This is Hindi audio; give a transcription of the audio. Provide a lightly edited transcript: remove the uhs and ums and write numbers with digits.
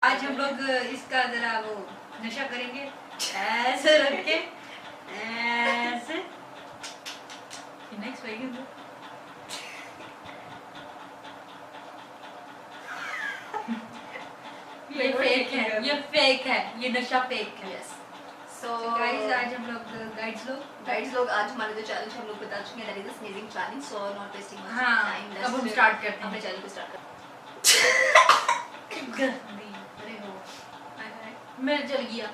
आज हम लोग इसका जरा वो नशा करेंगे, ऐसे रख के ऐसे। नेक्स्ट ये फेक है, ये फेक है, ये नशा फेक है। यस सो गाइस आज हम लोग गाइड्स लोग आज हमारे जो चैलेंज हम लोग बता चुके हैं, that is amazing challenge, so not wasting much time. अब हम स्टार्ट करते हैं अपने चैनल को स्टार्ट करते हैं। मेरे चल गया।